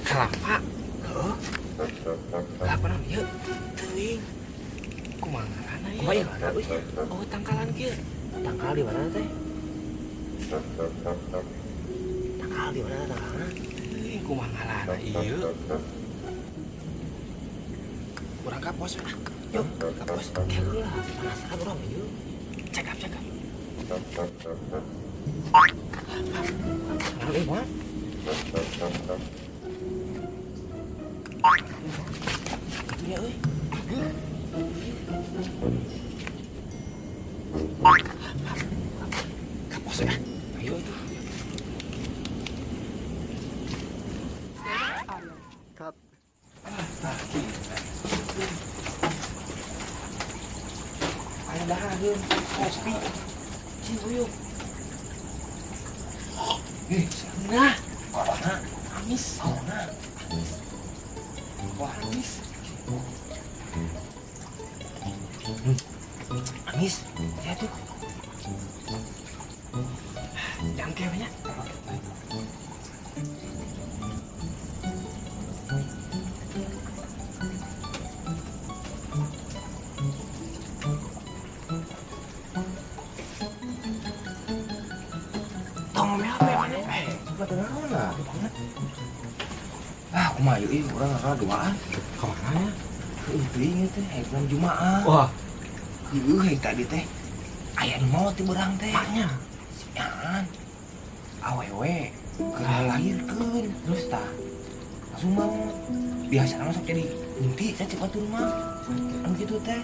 Kelapa. Heeh. Kelapa naon ieu? Teuing. Kumaha ngaranna ieu? Kumaha ngaranna euy? Oh, tangkalan kieu. Tangkal di mana teh? Tangkal di mana tangkalna? Teuing kumaha ngaranna ieu? Urang ka pos ah. Yuk, ka pos. Kieu lah, penasaran urang yuk. Cekap. Naon ieu, Mak? Itu ya, euy. Kapos ya. Ayo itu. Cut. Ayo dah, yuk. Kopi. Cium. Nah. Amis. Wah, amis. Amis, ya tuh. Jangan kayak banyak. Tong apa ya mana? Buat naon lah. Ah, kumaha ieu urang ngaduaan. Ka mana ya? Itu inget teh, Malam Jumat. Wah. Ieu tadi teh aya nu maot ti beurang teh. Maknya sian. Awewe keur lahirkeun terus tah langsung maot. Biasana masuk jadi inti cacing batur mah. Anu kitu teh.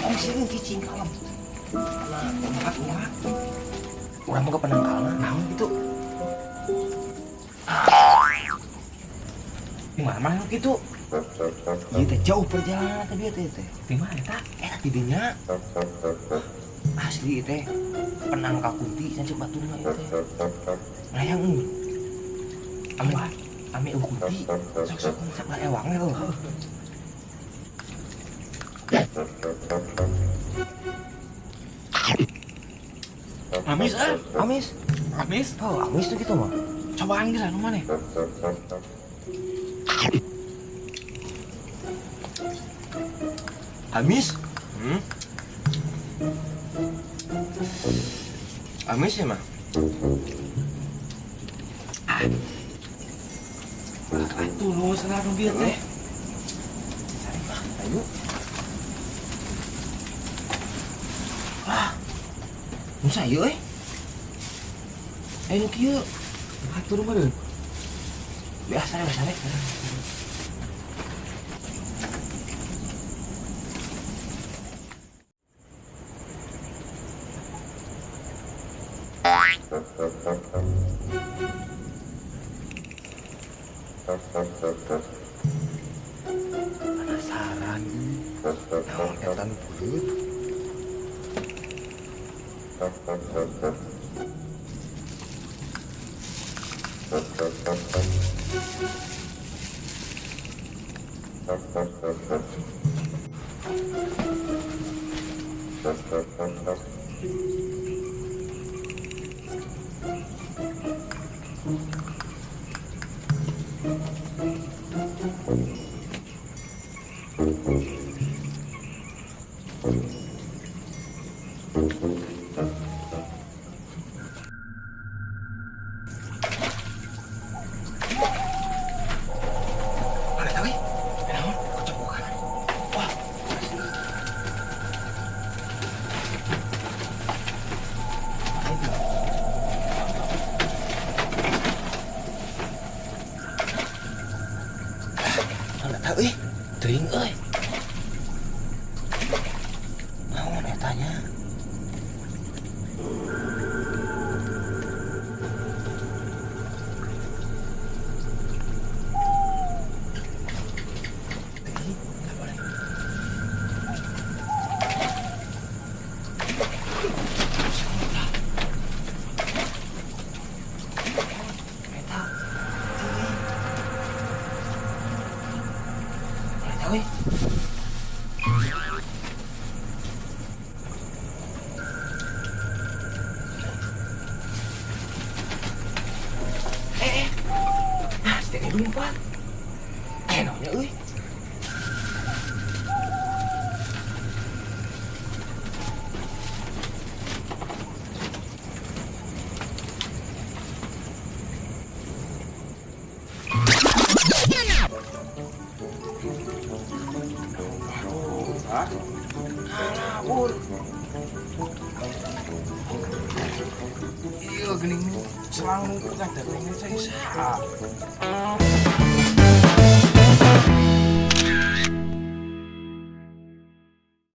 Oh, sieun cicing kalem. Nah, umat. Urang mah penangkalna naon gitu. Di mana gitu? Ieu teh jauh perjalanan teh teh. Di mana eta? Eta di dinya. Asli teh penangkal kunti sancep batur mah teh. Layang euy. Ame kunti sok sak ewang we euy. Amis. Oh, amis tuh gitu mah. Cobaan geus anu maneh. Amis? Amis ya mah? Atuh lu senang bieu teh. Sari mah, ayo. Nu saeu euy? Nu kieu. Atur meureun. Biasa we. Penasaran naon eta nu pureut. Teuing euy. Naon etanya? Dumpat. Enaknya euy. Kalabur. Iya geuning selang nu kata pengen saya.